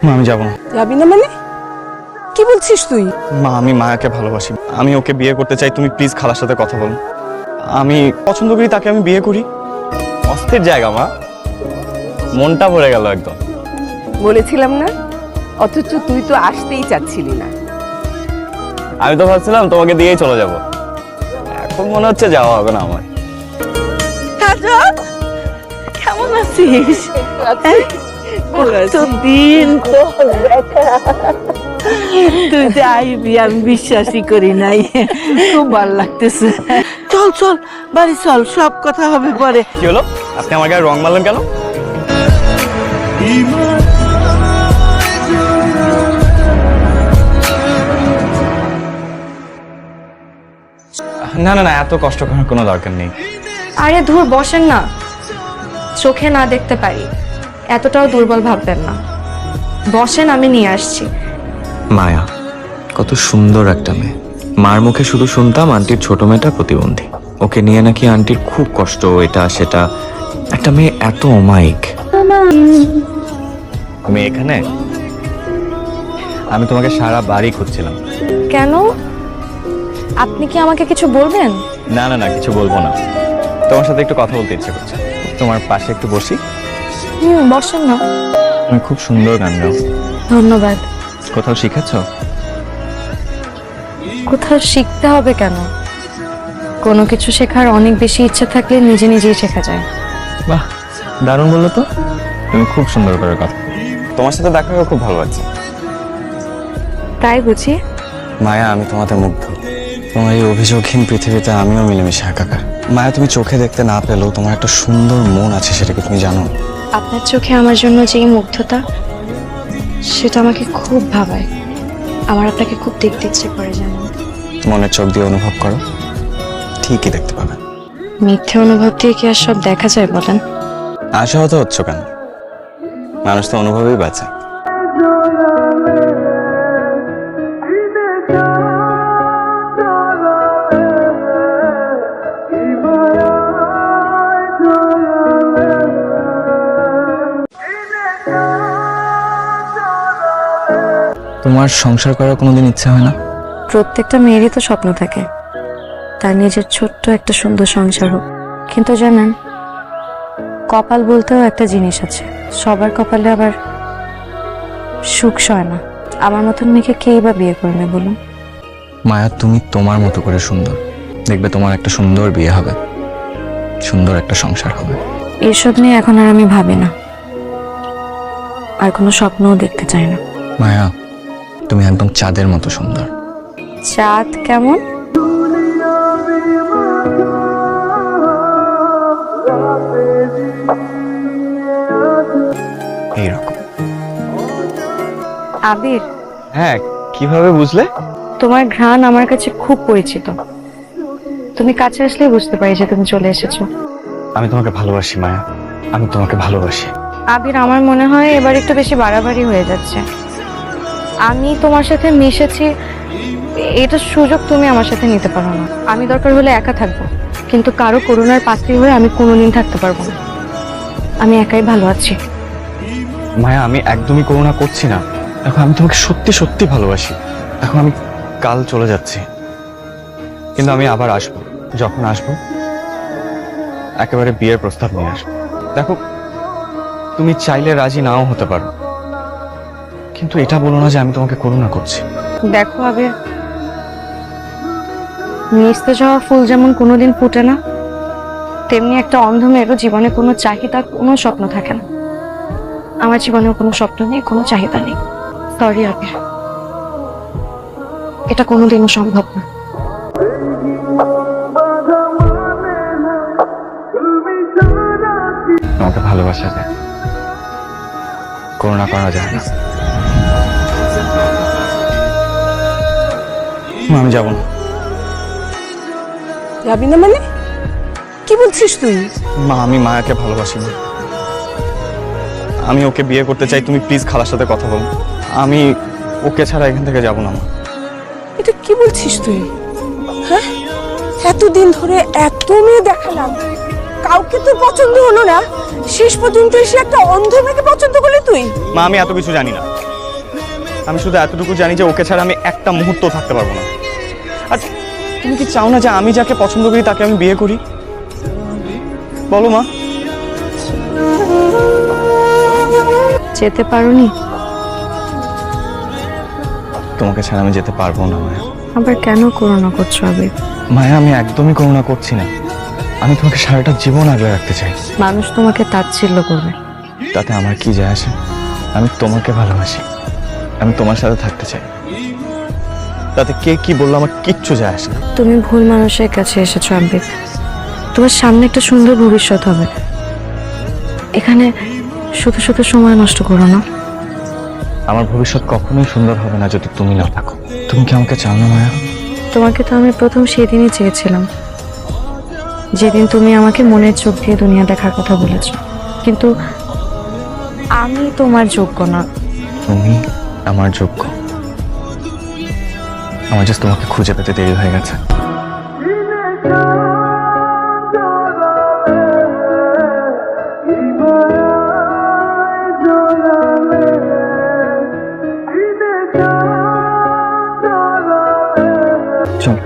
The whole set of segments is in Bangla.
মা আমি যাব না। যাবি না মানে? কি বলছিস তুই? মা আমি মায়াকে ভালোবাসি, আমি ওকে বিয়ে করতে চাই, তুমি প্লিজ খালার সাথে কথা বলো। আমি পছন্দ করি তাকে, আমি বিয়ে করি। অস্থির জায়গা মা, মনটা ভরে গেল একদম। বলেছিলাম না, অথচ তুই তো আসতেই চাচ্ছিলি না। আমি তো ভাবছিলাম তোমাকে দিয়েই চলে যাব, এখন মনে হচ্ছে যাওয়া হবে না আমার। কেমন আছিস? কতদিন তুই যে আইবি আমি বিশ্বাসই করি নাই। খুব ভালো লাগতেছে। চল চল বাড়ি চল, সব কথা হবে পরে। কি হলো, আপনি আমার গায়ে রং মারলেন কেন? না না না, এত কষ্ট করার কোনো দরকার নেই। আরে ধুর, বসেন না। চোখে না দেখতে পারি, এতটাও দুর্বল ভাববেন না। বসেন, আমি নিয়ে আসছি। মায়া কত সুন্দর একটা মেয়ে। মার মুখে শুধু শুনতাম আন্টির ছোট মেয়েটা প্রতিবন্ধী, ওকে নিয়ে নাকি আন্টির খুব কষ্ট, এটা সেটা। একটা মেয়ে এত অমায়িক। তুমি এখানে? আমি তোমাকে সারা বাড়ি খুঁজছিলাম। কেন? আপনি কি আমাকে কিছু বলবেন? না না না, কিছু বলবো না, তোমার সাথে একটু কথা বলতে ইচ্ছে করছে। তোমার পাশে একটু বসি? বসেন না। তুমি খুব সুন্দর গান গাও। ধন্যবাদ। কোথাও শিখেছ? কোথাও শিখতে হবে কেন? কোনো কিছু শেখার অনেক বেশি ইচ্ছা থাকলে নিজে নিজেই শেখা যায়। বাহ, দারুণ বললো তো। তুমি খুব সুন্দর করে কথা। তোমার সাথে দেখা হয়ে খুব ভালো লাগছে। তাই বুঝি? মায়া, আমি তোমাতে মুগ্ধ। তোমার এই অভিযোগহীন পৃথিবীতে আমিও মিলেমিশে একাকার। মায়া, তুমি চোখে দেখতে না পেলেও তোমার একটা সুন্দর মন আছে, সেটা কি তুমি জানো? আপনার চোখে আমার জন্য যে মুগ্ধতা, সেটা আমাকে খুব ভাবায়। আমার আপনাকে খুব দেখতে ইচ্ছে করে, জানেন। মনের চোখ দিয়ে অনুভব করো, ঠিকই দেখতে পাবে। মিথ্যে অনুভব দিয়ে কি আর সব দেখা যায় বলেন? আশাহত হচ্ছ কেন? মানুষ তো অনুভবেই বাঁচে। তোমার সংসার করার কোনোদিন ইচ্ছা হয় না? প্রত্যেকটা মেয়েরই তো স্বপ্ন থাকে তার নিজের ছোট্ট একটা সুন্দর সংসার হোক। কিন্তু জানেন, কপাল বলতেও একটা জিনিস আছে। সবার কপালে আবার সুখ সয় না। আমার মতন মেয়েকে কেই বা বিয়ে করবে বলুন? মায়া, তুমি তোমার মতো করে সুন্দর, দেখবে তোমার একটা সুন্দর বিয়ে হবে, সুন্দর একটা সংসার হবে। এসব নিয়ে এখন আর আমি ভাবি না, আর কোনো স্বপ্নও দেখতে চাই না। মায়া, তুমি একদম চাঁদের মতো সুন্দর। চাঁদ কেমন? এইরকম। আবির, হ্যাঁ, কিভাবে বুঝলে? তোমার ঘ্রাণ আমার কাছে খুব পরিচিত। তুমি কাছে আসলেই বুঝতে পারি যে তুমি চলে এসেছো। আমি তোমাকে ভালোবাসি মায়া, আমি তোমাকে ভালোবাসি। আবির, আমার মনে হয় এবার একটু বেশি বাড়াবাড়ি হয়ে যাচ্ছে। আমি তোমার সাথে মিশেছি, এটা সুযোগ তুমি আমার সাথে নিতে পারো না। আমি দরকার হলে একা থাকবো, কিন্তু কারো করুণার পাত্রী হয়ে আমি কোনোদিন থাকতে পারবো না। আমি একাই ভালো আছি। মায়া, আমি একদমই করুণা করছি না। এখন আমি তোমাকে সত্যি সত্যি ভালোবাসি। এখন আমি কাল চলে যাচ্ছি, কিন্তু আমি আবার আসবো। যখন আসবো একেবারে বিয়ের প্রস্তাব নিয়ে আসবো। দেখো, তুমি চাইলে রাজি নাও হতে পারো, কিন্তু এটা বলো না যে আমি তোমাকে করুণা করছি। দেখো আবির, নিস্তে যাওয়া ফুল যেমন কোনোদিন ফুটে না, তেমনি একটা অন্ধ মেয়েরও জীবনে কোনো চাহিদা, কোনো স্বপ্ন থাকে না। আমার জীবনেও কোনো স্বপ্ন নেই, কোনো চাহিদা নেই। সরি আবির, এটা কোনোদিনও সম্ভব না। তোমাকে ভালোবাসা যায়, করুণা করা যায় না। আমি যাব না। যাবি না মানে? কি বলছিস তুই? মা, আমি মায়াকে ভালোবাসি না, আমি ওকে বিয়ে করতে চাই, তুমি প্লিজ খালার সাথে কথা বলো। আমি ওকে ছাড়া এখান থেকে যাব না মা। এটা কি বলছিস তুই? হ্যাঁ, এতদিন ধরে এত মেয়ে দেখালাম, কাউকে তো পছন্দ হলো না, শেষ পর্যন্ত এসে একটা অন্ধ মেয়েকে পছন্দ করলি তুই? মা, আমি এত কিছু জানি না, আমি শুধু এতটুকু জানি যে ওকে ছাড়া আমি একটা মুহূর্ত থাকতে পারবো না। আর তুমি কি চাও না যে আমি যাকে পছন্দ করি তাকে আমি বিয়ে করি? বলো মা। যেতে পারোনি? তোমাকে ছাড়া আমি যেতে পারবো না মায়া। আবার কেন করোনা করছো আবির? মায়া, আমি একদমই করুণা করছি না। আমি তোমাকে সারাটা জীবন আগলে রাখতে চাই। মানুষ তোমাকে তাচ্ছিল্য করবে। তাতে আমার কি যায় আসে? আমি তোমাকে ভালোবাসি, আমি তোমার সাথে থাকতে চাই। তাতে কে কি বললো আমার কিচ্ছু যায় আসে না। তুমি ভুল মানুষের কাছে এসেছো আবির। তোমার সামনে একটা সুন্দর ভবিষ্যৎ হবে। এখানে শুধু শুধু সময় নষ্ট করো না। আমার ভবিষ্যৎ কখনোই সুন্দর হবে না যদি তুমি না থাকো। তুমি কি আমাকে চাও না মায়া? তোমাকে তো আমি প্রথম সেদিনই চেয়েছিলাম, যেদিন তুমি আমাকে মনের চোখ দিয়ে দুনিয়া দেখার কথা বলেছো। কিন্তু আমি তোমার যোগ্য না। তুমি আমার যোগ্য। আমার জাস্ট তোমাকে খুঁজে পেতে দেরি হয়ে গেছে। চল।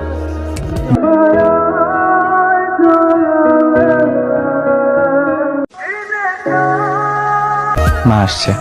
মা আসছে।